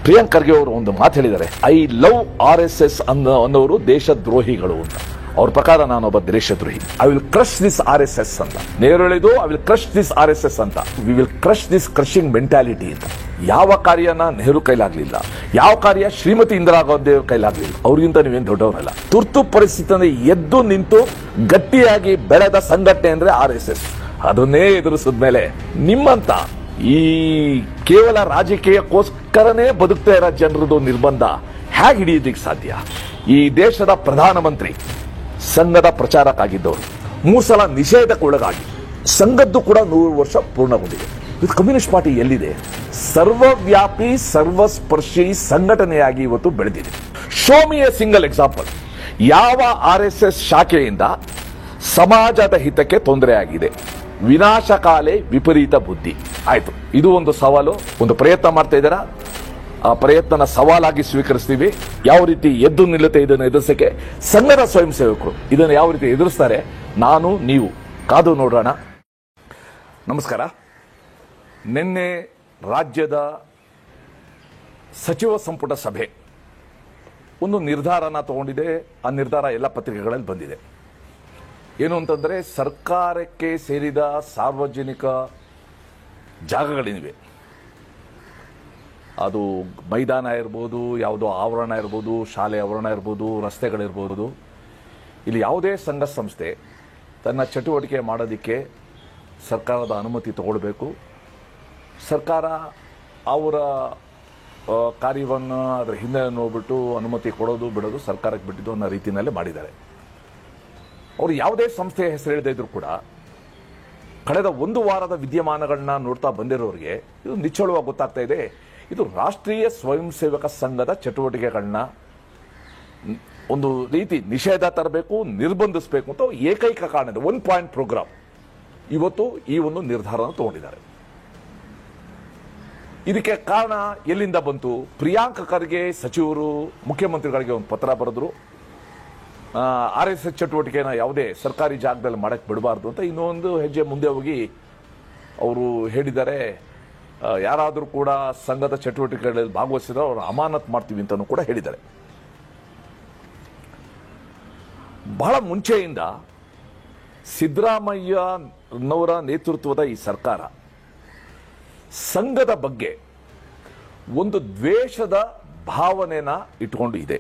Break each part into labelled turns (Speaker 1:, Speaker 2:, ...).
Speaker 1: ಪ್ರಿಯಾಂಕ್ ಖರ್ಗೆ ಅವರು ಒಂದು ಮಾತು ಹೇಳಿದ್ದಾರೆ, ಐ ಲವ್ RSS ಅನ್ನೋರು ದೇಶದ್ರೋಹಿಗಳು ಅಂತ. ಅವ್ರ ಪ್ರಕಾರ ನಾನೊಬ್ಬ ದೇಶದ್ರೋಹಿ. I will crush this RSS ಅಂತ ನೇರು ಹೇಳಿದ್ದು. I will crush this RSS ಅಂತ. We will crush this crushing mentality ಅಂತ. ಯಾವ ಕಾರ್ಯನ ನೆಹರು ಕೈಲಾಗ್ಲಿಲ್ಲ, ಯಾವ ಕಾರ್ಯ ಶ್ರೀಮತಿ ಇಂದಿರಾ ಗಾಂಧಿ ಅವ್ರ ಕೈಲಾಗ್ಲಿಲ್ಲ. ಅವ್ರಿಗಿಂತ ನೀವೇನು ದೊಡ್ಡವರಲ್ಲ. ತುರ್ತು ಪರಿಸ್ಥಿತಿ ಎದ್ದು ನಿಂತು ಗಟ್ಟಿಯಾಗಿ ಬೆಳೆದ ಸಂಘಟನೆ ಅಂದ್ರೆ RSS. ಅದನ್ನೇ ಎದುರಿಸಿದ ಮೇಲೆ ನಿಮ್ಮಂತ ಈ ಕೇವಲ ರಾಜಕೀಯಕ್ಕೋಸ್ಕರನೇ ಬದುಕ್ತಾ ಇರೋ ಜನರದು ನಿರ್ಬಂಧ ಹೇಗೆ ಹಿಡಿಯೋದಿಕ್ಕೆ ಸಾಧ್ಯ? ಈ ದೇಶದ ಪ್ರಧಾನಮಂತ್ರಿ ಸಂಘದ ಪ್ರಚಾರಕ್ಕಾಗಿದ್ದವರು 3 ಸಲ ನಿಷೇಧಕ್ಕೊಳಗಾಗಿ ಸಂಘದ್ದು ಕೂಡ 100 ವರ್ಷ ಪೂರ್ಣಗೊಂಡಿದೆ. ಇದು ಕಮ್ಯುನಿಸ್ಟ್ ಪಾರ್ಟಿ ಎಲ್ಲಿದೆ? ಸರ್ವವ್ಯಾಪಿ ಸರ್ವಸ್ಪರ್ಶಿ ಸಂಘಟನೆಯಾಗಿ ಇವತ್ತು ಬೆಳೆದಿದೆ. Show me a single example. ಯಾವ RSS ಶಾಖೆಯಿಂದ ಸಮಾಜದ ಹಿತಕ್ಕೆ ತೊಂದರೆಯಾಗಿದೆ? ವಿನಾಶಕಾಲೆ ವಿಪರೀತ ಬುದ್ಧಿ. ಆಯ್ತು, ಇದು ಒಂದು ಸವಾಲು. ಒಂದು ಪ್ರಯತ್ನ ಮಾಡ್ತಾ ಇದ್ದೀರಾ, ಆ ಪ್ರಯತ್ನ ಸವಾಲಾಗಿ ಸ್ವೀಕರಿಸ್ತೀವಿ. ಯಾವ ರೀತಿ ಎದ್ದು ನಿಲ್ಲುತ್ತೆ ಇದನ್ನು ಎದುರಿಸಕ್ಕೆ ಸಂಘದ ಸ್ವಯಂ ಸೇವಕರು ಇದನ್ನು ಯಾವ ರೀತಿ ಎದುರಿಸ್ತಾರೆ, ನಾನು ನೀವು ಕಾದು ನೋಡೋಣ. ನಮಸ್ಕಾರ. ನಿನ್ನೆ ರಾಜ್ಯದ ಸಚಿವ ಸಂಪುಟ ಸಭೆ ಒಂದು ನಿರ್ಧಾರನ ತಗೊಂಡಿದೆ. ಆ ನಿರ್ಧಾರ ಎಲ್ಲ ಪತ್ರಿಕೆಗಳಲ್ಲಿ ಬಂದಿದೆ. ಏನು ಅಂತಂದ್ರೆ, ಸರ್ಕಾರಕ್ಕೆ ಸೇರಿದ ಸಾರ್ವಜನಿಕ ಜಾಗಗಳೇನಿವೆ, ಅದು ಮೈದಾನ ಇರ್ಬೋದು, ಯಾವುದೋ ಆವರಣ ಇರ್ಬೋದು, ಶಾಲೆ ಆವರಣ ಇರ್ಬೋದು, ರಸ್ತೆಗಳಿರ್ಬೋದು, ಇಲ್ಲಿ ಯಾವುದೇ ಸಂಘ ಸಂಸ್ಥೆ ತನ್ನ ಚಟುವಟಿಕೆ ಮಾಡೋದಕ್ಕೆ ಸರ್ಕಾರದ ಅನುಮತಿ ತಗೊಳ್ಬೇಕು. ಸರ್ಕಾರ ಅವರ ಕಾರ್ಯವನ್ನು ಅದರ ಹಿಂದೆ ನೋಡ್ಬಿಟ್ಟು ಅನುಮತಿ ಕೊಡೋದು ಬಿಡೋದು ಸರ್ಕಾರಕ್ಕೆ ಬಿಟ್ಟಿದ್ದು ಅನ್ನೋ ರೀತಿಯಲ್ಲೇ ಮಾಡಿದ್ದಾರೆ. ಅವರು ಯಾವುದೇ ಸಂಸ್ಥೆಯ ಹೆಸರು ಹೇಳದೇ ಇದ್ರು ಕೂಡ ಕಳೆದ 1 ವಾರದ ವಿದ್ಯಮಾನಗಳನ್ನ ನೋಡ್ತಾ ಬಂದಿರೋರಿಗೆ ಇದು ನಿಚ್ಚಳವಾಗಿ ಗೊತ್ತಾಗ್ತಾ ಇದೆ. ಇದು ರಾಷ್ಟ್ರೀಯ ಸ್ವಯಂ ಸೇವಕ ಸಂಘದ ಚಟುವಟಿಕೆಗಳನ್ನ ಒಂದು ರೀತಿ ನಿಷೇಧ ತರಬೇಕು, ನಿರ್ಬಂಧಿಸಬೇಕು ಅಂತ ಏಕೈಕ ಕಾರಣದ 1 ಪಾಯಿಂಟ್ ಪ್ರೋಗ್ರಾಮ್ ಇವತ್ತು ಈ ಒಂದು ನಿರ್ಧಾರನ ತಗೊಂಡಿದ್ದಾರೆ. ಇದಕ್ಕೆ ಕಾರಣ ಎಲ್ಲಿಂದ ಬಂತು? ಪ್ರಿಯಾಂಕ್ ಖರ್ಗೆ ಸಚಿವರು ಮುಖ್ಯಮಂತ್ರಿಗಳಿಗೆ ಒಂದು ಪತ್ರ ಬರೆದ್ರು. RSS ಚಟುವಟಿಕೆನ ಯಾವುದೇ ಸರ್ಕಾರಿ ಜಾಗದಲ್ಲಿ ಮಾಡಕ್ಕೆ ಬಿಡಬಾರ್ದು ಅಂತ. ಇನ್ನೊಂದು ಹೆಜ್ಜೆ ಮುಂದೆ ಹೋಗಿ ಅವರು ಹೇಳಿದ್ದಾರೆ, ಯಾರಾದರೂ ಕೂಡ ಸಂಘದ ಚಟುವಟಿಕೆಗಳಲ್ಲಿ ಭಾಗವಹಿಸಿದ್ರೆ ಅವರು ಅಮಾನತ್ ಮಾಡ್ತೀವಿ ಅಂತಲೂ ಕೂಡ ಹೇಳಿದ್ದಾರೆ. ಬಹಳ ಮುಂಚೆಯಿಂದ ಸಿದ್ದರಾಮಯ್ಯನವರ ನೇತೃತ್ವದ ಈ ಸರ್ಕಾರ ಸಂಘದ ಬಗ್ಗೆ ಒಂದು ದ್ವೇಷದ ಭಾವನೆನ ಇಟ್ಕೊಂಡು ಇದೆ.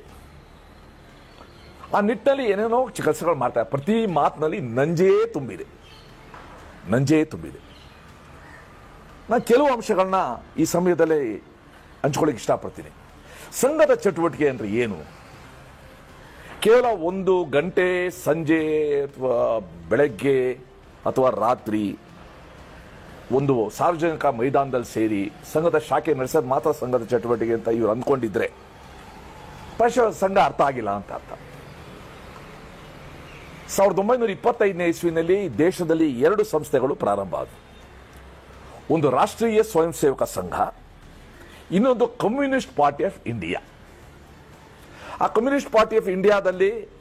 Speaker 1: ಆ ನಿಟ್ಟಿನಲ್ಲಿ ಏನೇನೋ ಕೆಲಸಗಳು ಮಾಡ್ತಾರೆ. ಪ್ರತಿ ಮಾತಿನಲ್ಲಿ ನಂಜೇ ತುಂಬಿದೆ. ನಾನು ಕೆಲವು ಅಂಶಗಳನ್ನ ಈ ಸಮಯದಲ್ಲಿ ಹಂಚ್ಕೊಳ್ಳಿಕ್ಕೆ ಇಷ್ಟಪಡ್ತೀನಿ. ಸಂಘದ ಚಟುವಟಿಕೆ ಅಂದ್ರೆ ಏನು? ಕೇವಲ 1 ಗಂಟೆ ಸಂಜೆ ಅಥವಾ ಬೆಳಗ್ಗೆ ಅಥವಾ ರಾತ್ರಿ ಒಂದು ಸಾರ್ವಜನಿಕ ಮೈದಾನದಲ್ಲಿ ಸೇರಿ ಸಂಘದ ಶಾಖೆ ನಡೆಸೋದು ಮಾತ್ರ ಸಂಘದ ಚಟುವಟಿಕೆ ಅಂತ ಇವರು ಅಂದ್ಕೊಂಡಿದ್ರೆ ಸಂಘ ಅರ್ಥ ಆಗಿಲ್ಲ ಅಂತ ಅರ್ಥ. 1925ನೇ ಇಸ್ವಿನಲ್ಲಿ ದೇಶದಲ್ಲಿ 2 ಸಂಸ್ಥೆಗಳು ಪ್ರಾರಂಭ ಆದವು. ಒಂದು ರಾಷ್ಟ್ರೀಯ ಸ್ವಯಂ ಸೇವಕ ಸಂಘ, ಇನ್ನೊಂದು ಕಮ್ಯುನಿಸ್ಟ್ ಪಾರ್ಟಿ ಆಫ್ ಇಂಡಿಯಾ. ಆ ಕಮ್ಯುನಿಸ್ಟ್ ಪಾರ್ಟಿ ಆಫ್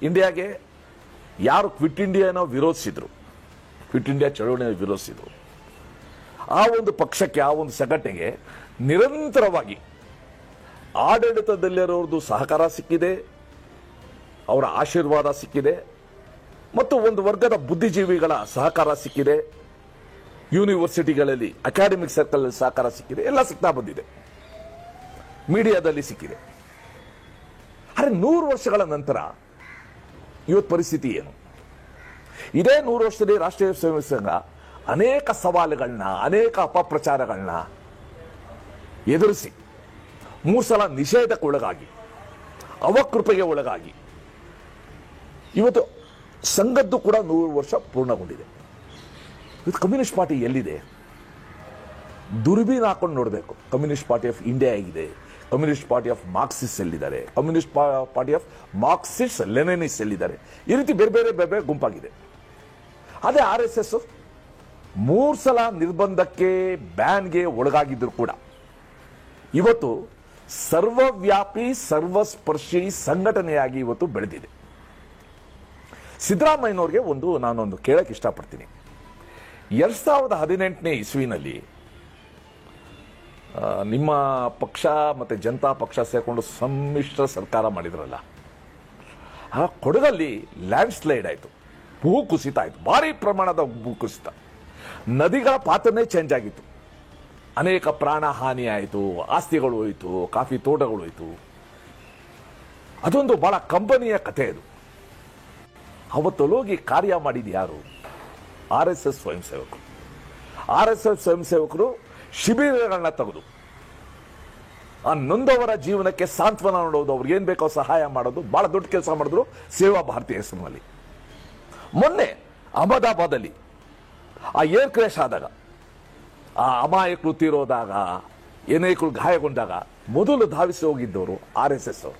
Speaker 1: ಇಂಡಿಯಾಗೆ ಯಾರು ಕ್ವಿಟ್ ಇಂಡಿಯಾನ ವಿರೋಧಿಸಿದ್ರು, ಕ್ವಿಟ್ ಇಂಡಿಯಾ ಚಳವಳಿಯನ್ನು ವಿರೋಧಿಸಿದ್ರು, ಆ ಒಂದು ಪಕ್ಷಕ್ಕೆ, ಆ ಒಂದು ಸಂಘಟನೆಗೆ ನಿರಂತರವಾಗಿ ಆಡಳಿತದಲ್ಲಿರೋದು ಸಹಕಾರ ಸಿಕ್ಕಿದೆ, ಅವರ ಆಶೀರ್ವಾದ ಸಿಕ್ಕಿದೆ, ಮತ್ತು ಒಂದು ವರ್ಗದ ಬುದ್ಧಿಜೀವಿಗಳ ಸಹಕಾರ ಸಿಕ್ಕಿದೆ. ಯೂನಿವರ್ಸಿಟಿಗಳಲ್ಲಿ ಅಕಾಡೆಮಿಕ್ ಸರ್ಕಲ್ ಸಹಕಾರ ಸಿಕ್ಕಿದೆ. ಎಲ್ಲ ಸಿಗ್ತಾ ಬಂದಿದೆ, ಮೀಡಿಯಾದಲ್ಲಿ ಸಿಕ್ಕಿದೆ. ಆದರೆ 100 ವರ್ಷಗಳ ನಂತರ ಇವತ್ತು ಪರಿಸ್ಥಿತಿ ಏನು? ಇದೇ 100 ವರ್ಷದಲ್ಲಿ ರಾಷ್ಟ್ರೀಯ ಸ್ವಯಂ ಸಂಘ ಅನೇಕ ಸವಾಲುಗಳನ್ನ, ಅನೇಕ ಅಪಪ್ರಚಾರಗಳನ್ನ ಎದುರಿಸಿ 3 ಸಲ ನಿಷೇಧಕ್ಕೊಳಗಾಗಿ, ಅವಕೃಪೆಗೆ ಒಳಗಾಗಿ ಇವತ್ತು ಸಂಘದ್ದು ಕೂಡ 100 ವರ್ಷ ಪೂರ್ಣಗೊಂಡಿದೆ. ಇದು ಕಮ್ಯುನಿಸ್ಟ್ ಪಾರ್ಟಿ ಎಲ್ಲಿದೆ? ದುರ್ಬೀನ್ ಹಾಕೊಂಡು ನೋಡಬೇಕು. ಕಮ್ಯುನಿಸ್ಟ್ ಪಾರ್ಟಿ ಆಫ್ ಇಂಡಿಯಾ ಹೇಗಿದೆ, ಕಮ್ಯುನಿಸ್ಟ್ ಪಾರ್ಟಿ ಆಫ್ ಮಾರ್ಕ್ಸಿಸ್ಟ್ ಎಲ್ಲಿದ್ದಾರೆ, ಕಮ್ಯುನಿಸ್ಟ್ ಪಾರ್ಟಿ ಆಫ್ ಮಾರ್ಕ್ಸಿಸ್ಟ್ ಲೆನಿನಿಸ್ಟ್ ಎಲ್ಲಿದ್ದಾರೆ. ಈ ರೀತಿ ಬೇರೆ ಬೇರೆ ಗುಂಪಾಗಿದೆ. ಅದೇ RSS 3 ಸಲ ನಿರ್ಬಂಧಕ್ಕೆ, ಬ್ಯಾನ್ಗೆ ಒಳಗಾಗಿದ್ರು ಕೂಡ ಇವತ್ತು ಸರ್ವವ್ಯಾಪಿ ಸರ್ವಸ್ಪರ್ಶಿ ಸಂಘಟನೆಯಾಗಿ ಇವತ್ತು ಬೆಳೆದಿದೆ. ಸಿದ್ದರಾಮಯ್ಯನವ್ರಿಗೆ ನಾನೊಂದು ಕೇಳಕ್ಕೆ ಇಷ್ಟಪಡ್ತೀನಿ. 2018ನೇ ಇಸ್ವಿನಲ್ಲಿ ನಿಮ್ಮ ಪಕ್ಷ ಮತ್ತು ಜನತಾ ಪಕ್ಷ ಸೇರಿಕೊಂಡು ಸಮ್ಮಿಶ್ರ ಸರ್ಕಾರ ಮಾಡಿದ್ರಲ್ಲ, ಆ ಕೊಡಗಲ್ಲಿ ಲ್ಯಾಂಡ್ ಸ್ಲೈಡ್ ಆಯಿತು, ಭೂ ಕುಸಿತ ಆಯಿತು, ಭಾರಿ ಪ್ರಮಾಣದ ಭೂ ಕುಸಿತ, ನದಿಗಳ ಪಾತ್ರನೇ ಚೇಂಜ್ ಆಗಿತ್ತು, ಅನೇಕ ಪ್ರಾಣ ಹಾನಿ ಆಯಿತು, ಆಸ್ತಿಗಳು ಹೋಯಿತು, ಕಾಫಿ ತೋಟಗಳು ಹೋಯಿತು. ಅದೊಂದು ಬಹಳ ಕಂಪನಿಯ ಕಥೆ ಅದು. ಅವತ್ತೊಳೋಗಿ ಕಾರ್ಯ ಮಾಡಿದ ಯಾರು? RSS ಸ್ವಯಂ ಸೇವಕರು. RSS ಸ್ವಯಂ ಸೇವಕರು ಶಿಬಿರಗಳನ್ನ ತೆಗೆದು ಆ ನೊಂದವರ ಜೀವನಕ್ಕೆ ಸಾಂತ್ವನ ನೋಡೋದು, ಅವ್ರಿಗೆ ಏನ್ ಬೇಕೋ ಸಹಾಯ ಮಾಡೋದು, ಬಹಳ ದೊಡ್ಡ ಕೆಲಸ ಮಾಡಿದ್ರು ಸೇವಾ ಭಾರತಿ ಹೆಸರಿನಲ್ಲಿ. ಮೊನ್ನೆ ಅಹಮದಾಬಾದಲ್ಲಿ ಆ ಏರ್ ಕ್ರ್ಯಾಶ್ ಆದಾಗ, ಆ ಅಮಾಯಕರು ತೀರೋದಾಗ, ಅನೇಕರು ಗಾಯಗೊಂಡಾಗ ಮೊದಲು ಧಾವಿಸಿ ಹೋಗಿದ್ದವರು RSS ಅವರು.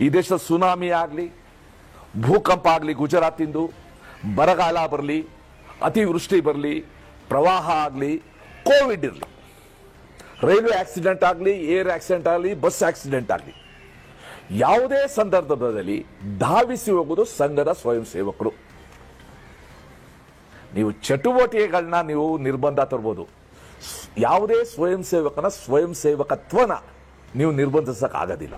Speaker 1: ಈ ದೇಶದ ಸುನಾಮಿ ಆಗಲಿ, ಭೂಕಂಪ ಆಗಲಿ, ಗುಜರಾತಿಂದು ಬರಗಾಲ ಬರಲಿ, ಅತಿವೃಷ್ಟಿ ಬರಲಿ, ಪ್ರವಾಹ ಆಗಲಿ, ಕೋವಿಡ್ ಇರಲಿ, ರೈಲ್ವೆ ಆಕ್ಸಿಡೆಂಟ್ ಆಗಲಿ, ಏರ್ ಆಕ್ಸಿಡೆಂಟ್ ಆಗಲಿ, ಬಸ್ ಆಕ್ಸಿಡೆಂಟ್ ಆಗಲಿ, ಯಾವುದೇ ಸಂದರ್ಭದಲ್ಲಿ ಧಾವಿಸಿ ಹೋಗುವುದು ಸಂಘದ ಸ್ವಯಂ ಸೇವಕರು. ನೀವು ಚಟುವಟಿಕೆಗಳನ್ನ ನೀವು ನಿರ್ಬಂಧ ತರಬಹುದು, ಯಾವುದೇ ಸ್ವಯಂ ಸೇವಕನ ಸ್ವಯಂ ಸೇವಕತ್ವನ ನೀವು ನಿರ್ಬಂಧಿಸಕ್ಕಾಗೋದಿಲ್ಲ.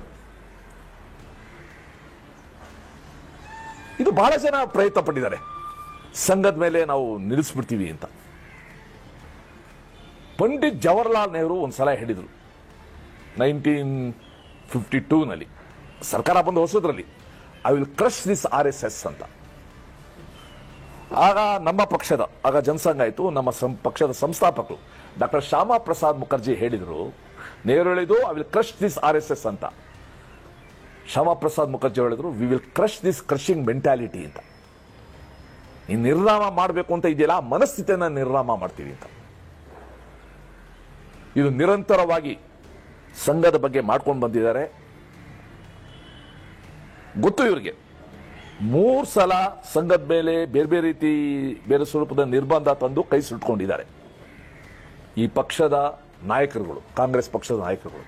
Speaker 1: ಇದು ಬಹಳ ಜನ ಪ್ರಯತ್ನ ಪಟ್ಟಿದ್ದಾರೆ, ಸಂಘದ ಮೇಲೆ ನಾವು ನಿಲ್ಲಿಸ್ಬಿಡ್ತೀವಿ ಅಂತ. ಪಂಡಿತ್ ಜವಾಹರ್ಲಾಲ್ ನೆಹರು ಒಂದ್ಸಲ ಹೇಳಿದರು 1952ನಲ್ಲಿ, ಸರ್ಕಾರ ಬಂದು ಹೊಸದ್ರಲ್ಲಿ, I will crush this RSS ಅಂತ. ಆಗ ನಮ್ಮ ಪಕ್ಷದ, ಆಗ ಜನಸಂಘ ಆಯಿತು, ನಮ್ಮ ಪಕ್ಷದ ಸಂಸ್ಥಾಪಕರು ಡಾಕ್ಟರ್ ಶ್ಯಾಮಾ ಪ್ರಸಾದ್ ಮುಖರ್ಜಿ ಹೇಳಿದರು, ನೆಹರು ಹೇಳಿದ್ರು I will crush this RSS ಅಂತ. ಶ್ಯಾಮಾ ಪ್ರಸಾದ್ ಮುಖರ್ಜಿ ಹೇಳಿದ್ರು V will crush this crushing mentality ಅಂತ. ಈ ನಿರ್ನಾಮ ಮಾಡಬೇಕು ಅಂತ ಇದೆಯಲ್ಲ, ಆ ಮನಸ್ಥಿತಿಯನ್ನು ನಿರ್ನಾಮ ಮಾಡ್ತೀವಿ ಅಂತ. ಇದು ನಿರಂತರವಾಗಿ ಸಂಘದ ಬಗ್ಗೆ ಮಾಡ್ಕೊಂಡು ಬಂದಿದ್ದಾರೆ. ಗೊತ್ತು ಇವರಿಗೆ, 3 ಸಲ ಸಂಘದ ಮೇಲೆ ಬೇರೆ ಬೇರೆ ರೀತಿ ಬೇರೆ ಸ್ವರೂಪದ ನಿರ್ಬಂಧ ತಂದು ಕೈ ಸುಟ್ಕೊಂಡಿದ್ದಾರೆ ಈ ಪಕ್ಷದ ನಾಯಕರುಗಳು, ಕಾಂಗ್ರೆಸ್ ಪಕ್ಷದ ನಾಯಕರುಗಳು.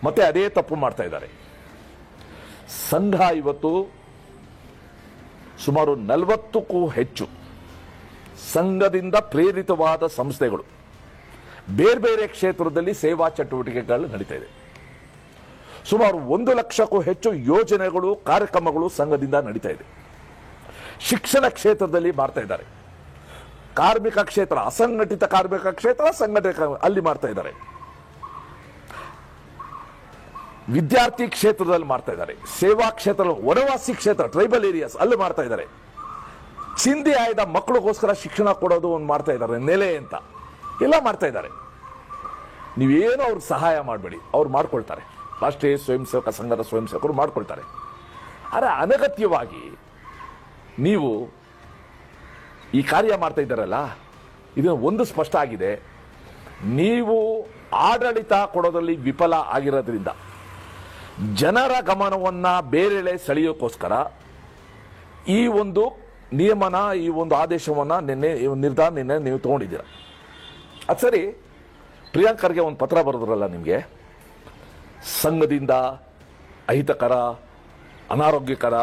Speaker 1: ಮತ್ತೆ ಅದೇ ತಪ್ಪು ಮಾಡ್ತಾ ಇದ್ದಾರೆ. ಸಂಘ ಇವತ್ತು ಸುಮಾರು 40ಕ್ಕೂ ಹೆಚ್ಚು ಸಂಘದಿಂದ ಪ್ರೇರಿತವಾದ ಸಂಸ್ಥೆಗಳು ಬೇರೆ ಬೇರೆ ಕ್ಷೇತ್ರದಲ್ಲಿ ಸೇವಾ ಚಟುವಟಿಕೆಗಳು ನಡೀತಾ ಇದೆ. ಸುಮಾರು 1 ಲಕ್ಷಕ್ಕೂ ಹೆಚ್ಚು ಯೋಜನೆಗಳು, ಕಾರ್ಯಕ್ರಮಗಳು ಸಂಘದಿಂದ ನಡೀತಾ ಇದೆ. ಶಿಕ್ಷಣ ಕ್ಷೇತ್ರದಲ್ಲಿ ಮಾಡ್ತಾ ಇದ್ದಾರೆ, ಕಾರ್ಮಿಕ ಕ್ಷೇತ್ರ, ಅಸಂಘಟಿತ ಕಾರ್ಮಿಕ ಕ್ಷೇತ್ರ, ಸಂಘಟಿತ ಅಲ್ಲಿ ಮಾಡ್ತಾ ಇದ್ದಾರೆ, ವಿದ್ಯಾರ್ಥಿ ಕ್ಷೇತ್ರದಲ್ಲಿ ಮಾಡ್ತಾ ಇದ್ದಾರೆ, ಸೇವಾ ಕ್ಷೇತ್ರ, ವನವಾಸಿ ಕ್ಷೇತ್ರ, ಟ್ರೈಬಲ್ ಏರಿಯಾಸ್ ಅಲ್ಲಿ ಮಾಡ್ತಾ ಇದ್ದಾರೆ, ಚಿಂದಿ ಆಯ್ದ ಮಕ್ಕಳಿಗೋಸ್ಕರ ಶಿಕ್ಷಣ ಕೊಡೋದು ಒಂದು ಮಾಡ್ತಾ ಇದ್ದಾರೆ, ನೆಲೆ ಅಂತ ಎಲ್ಲ ಮಾಡ್ತಾ ಇದ್ದಾರೆ. ನೀವೇನು ಅವ್ರಿಗೆ ಸಹಾಯ ಮಾಡಬೇಡಿ, ಅವ್ರು ಮಾಡ್ಕೊಳ್ತಾರೆ. ರಾಷ್ಟ್ರೀಯ ಸ್ವಯಂ ಸೇವಕ ಸಂಘದ ಸ್ವಯಂ ಸೇವಕರು ಮಾಡ್ಕೊಳ್ತಾರೆ. ಆದರೆ ಅನಗತ್ಯವಾಗಿ ನೀವು ಈ ಕಾರ್ಯ ಮಾಡ್ತಾ ಇದ್ದಾರಲ್ಲ, ಇದು ಒಂದು ಸ್ಪಷ್ಟ ಆಗಿದೆ, ನೀವು ಆಡಳಿತ ಕೊಡೋದ್ರಲ್ಲಿ ವಿಫಲ ಆಗಿರೋದ್ರಿಂದ ಜನರ ಗಮನವನ್ನ ಬೇರೆಡೆ ಸೆಳೆಯೋಕ್ಕೋಸ್ಕರ ಈ ಒಂದು ನಿಯಮನ, ಈ ಒಂದು ಆದೇಶವನ್ನ ನಿರ್ಧಾರ ನೀವು ತಗೊಂಡಿದ್ದೀರ. ಅದು ಸರಿ. ಪ್ರಿಯಾಂಕರ್ಗೆ ಒಂದು ಪತ್ರ ಬರೆದ್ರಲ್ಲ ನಿಮಗೆ, ಸಂಘದಿಂದ ಅಹಿತಕರ, ಅನಾರೋಗ್ಯಕರ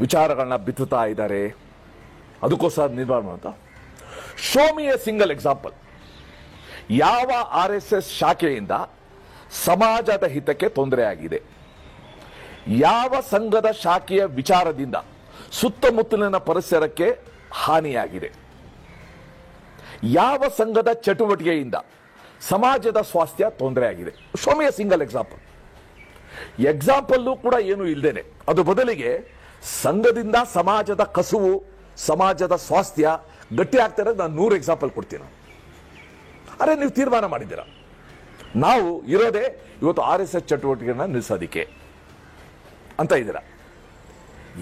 Speaker 1: ವಿಚಾರಗಳನ್ನ ಬಿತ್ತುತ್ತಾ ಇದ್ದಾರೆ, ಅದಕ್ಕೋಸ್ಕರ ನಿರ್ಮಾಣ ಅಂತ. Show me a single example. ಯಾವ RSS ಶಾಖೆಯಿಂದ ಸಮಾಜದ ಹಿತಕ್ಕೆ ತೊಂದರೆ ಆಗಿದೆ, ಯಾವ ಸಂಘದ ಶಾಖೆಯ ವಿಚಾರದಿಂದ ಸುತ್ತಮುತ್ತಲಿನ ಪರಿಸರಕ್ಕೆ ಹಾನಿಯಾಗಿದೆ, ಯಾವ ಸಂಘದ ಚಟುವಟಿಕೆಯಿಂದ ಸಮಾಜದ ಸ್ವಾಸ್ಥ್ಯ ತೊಂದರೆ ಆಗಿದೆ. Show me a single example. Example ಕೂಡ ಏನು ಇಲ್ಲದೇನೆ, ಅದು ಬದಲಿಗೆ ಸಂಘದಿಂದ ಸಮಾಜದ ಕಸುವು, ಸಮಾಜದ ಸ್ವಾಸ್ಥ್ಯ ಗಟ್ಟಿ ಆಗ್ತಾ ಇರೋದು ನಾನು 100 ಎಕ್ಸಾಂಪಲ್ ಕೊಡ್ತೀನಿ. ಅರೆ ನೀವು ತೀರ್ಮಾನ ಮಾಡಿದ್ದೀರಾ, ನಾವು ಇರೋದೇ ಇವತ್ತು RSS ಚಟುವಟಿಕೆಗಳನ್ನ ನಿಲ್ಲಿಸೋದಿಕ್ಕೆ ಅಂತ ಇದ್ದೀರಾ.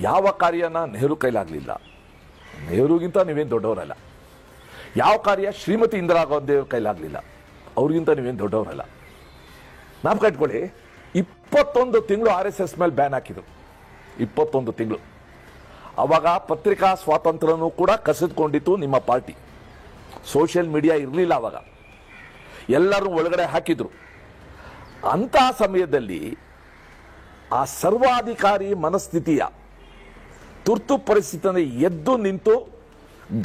Speaker 1: ಯಾವ ಕಾರ್ಯನ ನೆಹರು ಕೈಲಾಗಲಿಲ್ಲ, ನೆಹರುಗಿಂತ ನೀವೇನು ದೊಡ್ಡವರಲ್ಲ. ಯಾವ ಕಾರ್ಯ ಶ್ರೀಮತಿ ಇಂದಿರಾ ಗಾಂಧಿ ಅವ್ರ ಕೈಲಾಗಲಿಲ್ಲ, ಅವ್ರಿಗಿಂತ ನೀವೇನು ದೊಡ್ಡವರಲ್ಲ. ನಾಮಕ ಇಟ್ಕೊಳ್ಳಿ, 21 ತಿಂಗಳು RSS ಮೇಲೆ ಬ್ಯಾನ್ ಹಾಕಿದ್ರು, 21 ತಿಂಗಳು. ಅವಾಗ ಪತ್ರಿಕಾ ಸ್ವಾತಂತ್ರ್ಯನೂ ಕೂಡ ಕಸಿದುಕೊಂಡಿತ್ತು ನಿಮ್ಮ ಪಾರ್ಟಿ. ಸೋಷಿಯಲ್ ಮೀಡಿಯಾ ಇರಲಿಲ್ಲ ಅವಾಗ, ಎಲ್ಲರೂ ಒಳಗಡೆ ಹಾಕಿದ್ರು. ಅಂತಹ ಸಮಯದಲ್ಲಿ ಆ ಸರ್ವಾಧಿಕಾರಿ ಮನಸ್ಥಿತಿಯ ತುರ್ತು ಪರಿಸ್ಥಿತಿಯನ್ನು ಎದ್ದು ನಿಂತು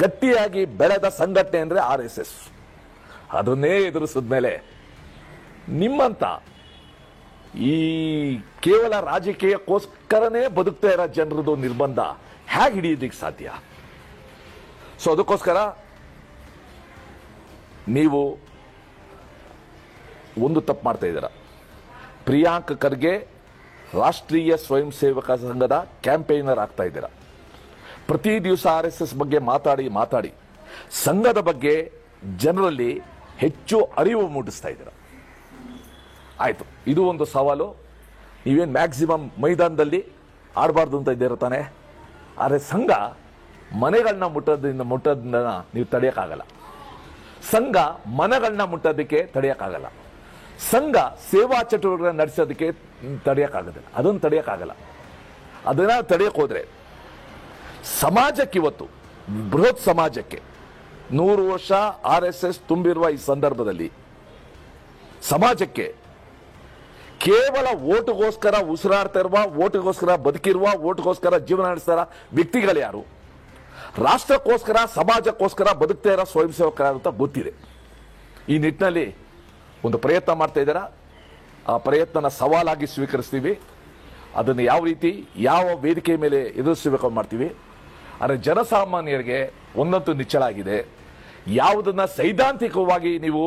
Speaker 1: ಗಟ್ಟಿಯಾಗಿ ಬೆಳೆದ ಸಂಘಟನೆ ಅಂದರೆ RSS. ಅದನ್ನೇ ಎದುರಿಸಿದ್ಮೇಲೆ ನಿಮ್ಮಂತ ಈ ಕೇವಲ ರಾಜಕೀಯಕ್ಕೋಸ್ಕರನೇ ಬದುಕ್ತಾ ಇರೋ ಜನರದು ನಿರ್ಬಂಧ ಹೇಗೆ ಹಿಡಿಯೋದಕ್ಕೆ ಸಾಧ್ಯ? ಸೊ ಅದಕ್ಕೋಸ್ಕರ ನೀವು ಒಂದು ತಪ್ಪು ಮಾಡ್ತಾ ಇದ್ದೀರ. ಪ್ರಿಯಾಂಕ್ ಖರ್ಗೆ ರಾಷ್ಟ್ರೀಯ ಸ್ವಯಂ ಸೇವಕ ಸಂಘದ ಕ್ಯಾಂಪೇನರ್ ಆಗ್ತಾ ಇದ್ದೀರ. ಪ್ರತಿ ದಿವಸ RSS ಬಗ್ಗೆ ಮಾತಾಡಿ ಸಂಘದ ಬಗ್ಗೆ ಜನರಲ್ಲಿ ಹೆಚ್ಚು ಅರಿವು ಮೂಡಿಸ್ತಾ ಇದ್ದೀರ. ಆಯ್ತು, ಇದು ಒಂದು ಸವಾಲು. ನೀವೇನು ಮ್ಯಾಕ್ಸಿಮಮ್ ಮೈದಾನದಲ್ಲಿ ಆಡಬಾರ್ದು ಅಂತ ಇದ್ದೀರ ತಾನೆ. ಆದರೆ ಸಂಘ ಮನೆಗಳನ್ನ ಮುಟ್ಟೋದನ್ನ ನೀವು ತಡೆಯೋಕ್ಕಾಗಲ್ಲ. ಸಂಘ ಮನಗಳನ್ನ ಮುಟ್ಟೋದಕ್ಕೆ ತಡೆಯೋಕ್ಕಾಗಲ್ಲ. ಸಂಘ ಸೇವಾ ಚಟುವಟಿಕೆ ನಡೆಸೋದಕ್ಕೆ ತಡೆಯೋಕ್ಕಾಗೋದಿಲ್ಲ. ಅದನ್ನು ತಡೆಯೋಕ್ಕಾಗಲ್ಲ. ಅದನ್ನ ತಡೆಯಕ್ಕೆ ಹೋದ್ರೆ ಸಮಾಜಕ್ಕೆ, ಇವತ್ತು ಬೃಹತ್ ಸಮಾಜಕ್ಕೆ 100 ವರ್ಷ RSS ತುಂಬಿರುವ ಈ ಸಂದರ್ಭದಲ್ಲಿ ಸಮಾಜಕ್ಕೆ ಕೇವಲ ಓಟ್ಗೋಸ್ಕರ ಉಸಿರಾಡ್ತಾ ಇರುವ, ಓಟ್ಗೋಸ್ಕರ ಬದುಕಿರುವ, ಓಟ್ಗೋಸ್ಕರ ಜೀವನ ನಡೆಸ್ತಾರ ವ್ಯಕ್ತಿಗಳು ಯಾರು? ರಾಷ್ಟ್ರಕ್ಕೋಸ್ಕರ ಸಮಾಜಕ್ಕೋಸ್ಕರ ಬದುಕ್ತಾ ಇರೋ ಸ್ವಯಂ ಸೇವಕರು ಅಂತ ಗೊತ್ತಿದೆ. ಈ ನಿಟ್ಟಿನಲ್ಲಿ ಒಂದು ಪ್ರಯತ್ನ ಮಾಡ್ತಾ ಇದ್ದೀರಾ. ಆ ಪ್ರಯತ್ನನ ಸವಾಲಾಗಿ ಸ್ವೀಕರಿಸ್ತೀವಿ. ಅದನ್ನು ಯಾವ ರೀತಿ ಯಾವ ವೇದಿಕೆ ಮೇಲೆ ಎದುರಿಸಬೇಕು ಮಾಡ್ತೀವಿ. ಆದರೆ ಜನಸಾಮಾನ್ಯರಿಗೆ ಒಂದಂತೂ ನಿಚ್ಚಳ ಆಗಿದೆ, ಯಾವುದನ್ನ ಸೈದ್ಧಾಂತಿಕವಾಗಿ ನೀವು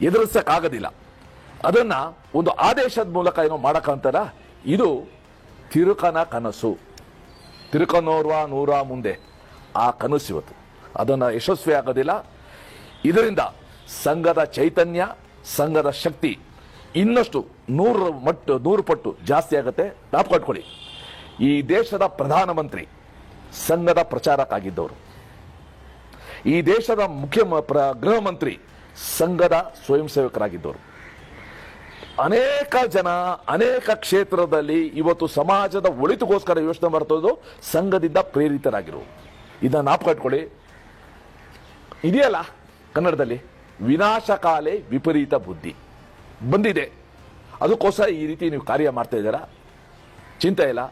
Speaker 1: ಎದುರಿಸಕ್ಕಾಗೋದಿಲ್ಲ. ಅದನ್ನ ಒಂದು ಆದೇಶದ ಮೂಲಕ ಏನೋ ಮಾಡಕ್ಕಂತಾರ. ಇದು ತಿರುಕನ ಕನಸು. ತಿರುಕನೋರ್ವ ನೂರ ಮುಂದೆ ಆ ಕನಸು ಇವತ್ತು ಅದನ್ನು ಯಶಸ್ವಿ ಆಗೋದಿಲ್ಲ. ಇದರಿಂದ ಸಂಘದ ಚೈತನ್ಯ, ಸಂಘದ ಶಕ್ತಿ ಇನ್ನಷ್ಟು 100 ಪಟ್ಟು ಜಾಸ್ತಿ ಆಗುತ್ತೆ. ಜ್ಞಾಪಕಟ್ಕೊಳ್ಳಿ, ಈ ದೇಶದ ಪ್ರಧಾನಮಂತ್ರಿ ಸಂಘದ ಪ್ರಚಾರಕ್ಕಾಗಿದ್ದವರು. ಈ ದೇಶದ ಗೃಹ ಮಂತ್ರಿ ಸಂಘದ ಸ್ವಯಂ ಸೇವಕರಾಗಿದ್ದವರು. ಅನೇಕ ಜನ ಅನೇಕ ಕ್ಷೇತ್ರದಲ್ಲಿ ಇವತ್ತು ಸಮಾಜದ ಒಳಿತುಗೋಸ್ಕರ ಯೋಚನೆ ಮಾಡ್ತೋದು ಸಂಘದಿಂದ ಪ್ರೇರಿತರಾಗಿರು. ಇದನ್ನ ಜ್ಞಾಪಕಟ್ಕೊಳ್ಳಿ. ಇದೆಯಲ್ಲ ಕನ್ನಡದಲ್ಲಿ, ವಿನಾಶಕಾಲೆ ವಿಪರೀತ ಬುದ್ಧಿ ಬಂದಿದೆ. ಅದಕ್ಕೋಸ್ಕರ ಈ ರೀತಿ ನೀವು ಕಾರ್ಯ ಮಾಡ್ತಾ ಇದ್ದೀರಾ. ಚಿಂತೆ ಇಲ್ಲ,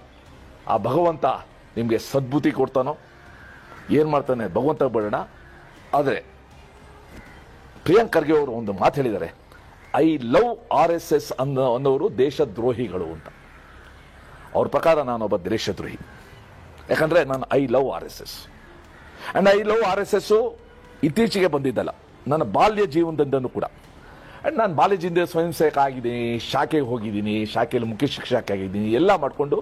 Speaker 1: ಆ ಭಗವಂತ ನಿಮಗೆ ಸದ್ಬುದ್ಧಿ ಕೊಡ್ತಾನೋ ಏನು ಮಾಡ್ತಾನೆ ಭಗವಂತ ಬಿಡೋಣ. ಆದರೆ ಪ್ರಿಯಾಂಕ್ ಖರ್ಗೆ ಅವರು ಒಂದು ಮಾತು ಹೇಳಿದ್ದಾರೆ, ಐ ಲವ್ RSS ಅನ್ನೋರು ದೇಶದ್ರೋಹಿಗಳು ಅಂತ. ಅವ್ರ ಪ್ರಕಾರ ನಾನೊಬ್ಬ ದೇಶದ್ರೋಹಿ. ಯಾಕಂದ್ರೆ ನಾನು I love RSS and I love RSS ಇತ್ತೀಚೆಗೆ ಬಂದಿದ್ದಲ್ಲ, ನನ್ನ ಬಾಲ್ಯ ಜೀವನದಿಂದನೂ ಕೂಡ. ಅಂಡ್ ನಾನು ಬಾಲ್ಯದಿಂದ ಸ್ವಯಂ ಸೇವಕ ಆಗಿದ್ದೀನಿ, ಶಾಖೆಗೆ ಹೋಗಿದ್ದೀನಿ, ಶಾಖೆಯಲ್ಲಿ ಮುಖ್ಯ ಶಿಕ್ಷಕ ಆಗಿದ್ದೀನಿ, ಎಲ್ಲ ಮಾಡಿಕೊಂಡು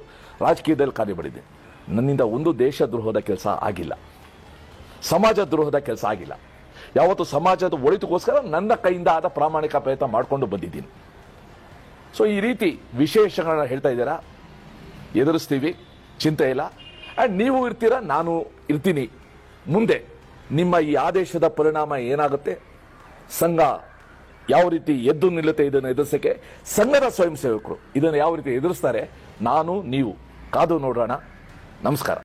Speaker 1: ರಾಜಕೀಯದಲ್ಲಿ ಕಾರ್ಯ ಮಾಡಿದ್ದೀನಿ. ನನ್ನಿಂದ ಒಂದು ದೇಶದ್ರೋಹದ ಕೆಲಸ ಆಗಿಲ್ಲ, ಸಮಾಜ ದ್ರೋಹದ ಕೆಲಸ ಆಗಿಲ್ಲ. ಯಾವತ್ತು ಸಮಾಜದ ಒಳಿತುಗೋಸ್ಕರ ನನ್ನ ಕೈಯಿಂದ ಆದ ಪ್ರಾಮಾಣಿಕ ಪ್ರಯತ್ನ ಮಾಡಿಕೊಂಡು ಬಂದಿದ್ದೀನಿ. ಸೊ ಈ ರೀತಿ ವಿಶೇಷಗಳನ್ನ ಹೇಳ್ತಾ ಇದ್ದೀರಾ, ಎದುರಿಸ್ತೀವಿ, ಚಿಂತೆ ಇಲ್ಲ. ಅಂಡ್ ನೀವು ಇರ್ತೀರಾ, ನಾನು ಇರ್ತೀನಿ. ಮುಂದೆ ನಿಮ್ಮ ಈ ಆದೇಶದ ಪರಿಣಾಮ ಏನಾಗುತ್ತೆ, ಸಂಘ ಯಾವ ರೀತಿ ಎದ್ದು ನಿಲ್ಲುತ್ತೆ, ಇದನ್ನು ಎದುರಿಸಕ್ಕೆ ಸಂಘದ ಸ್ವಯಂ ಸೇವಕರು ಇದನ್ನು ಯಾವ ರೀತಿ ಎದುರಿಸ್ತಾರೆ, ನಾನು ನೀವು ಕಾದು ನೋಡೋಣ. ನಮಸ್ಕಾರ.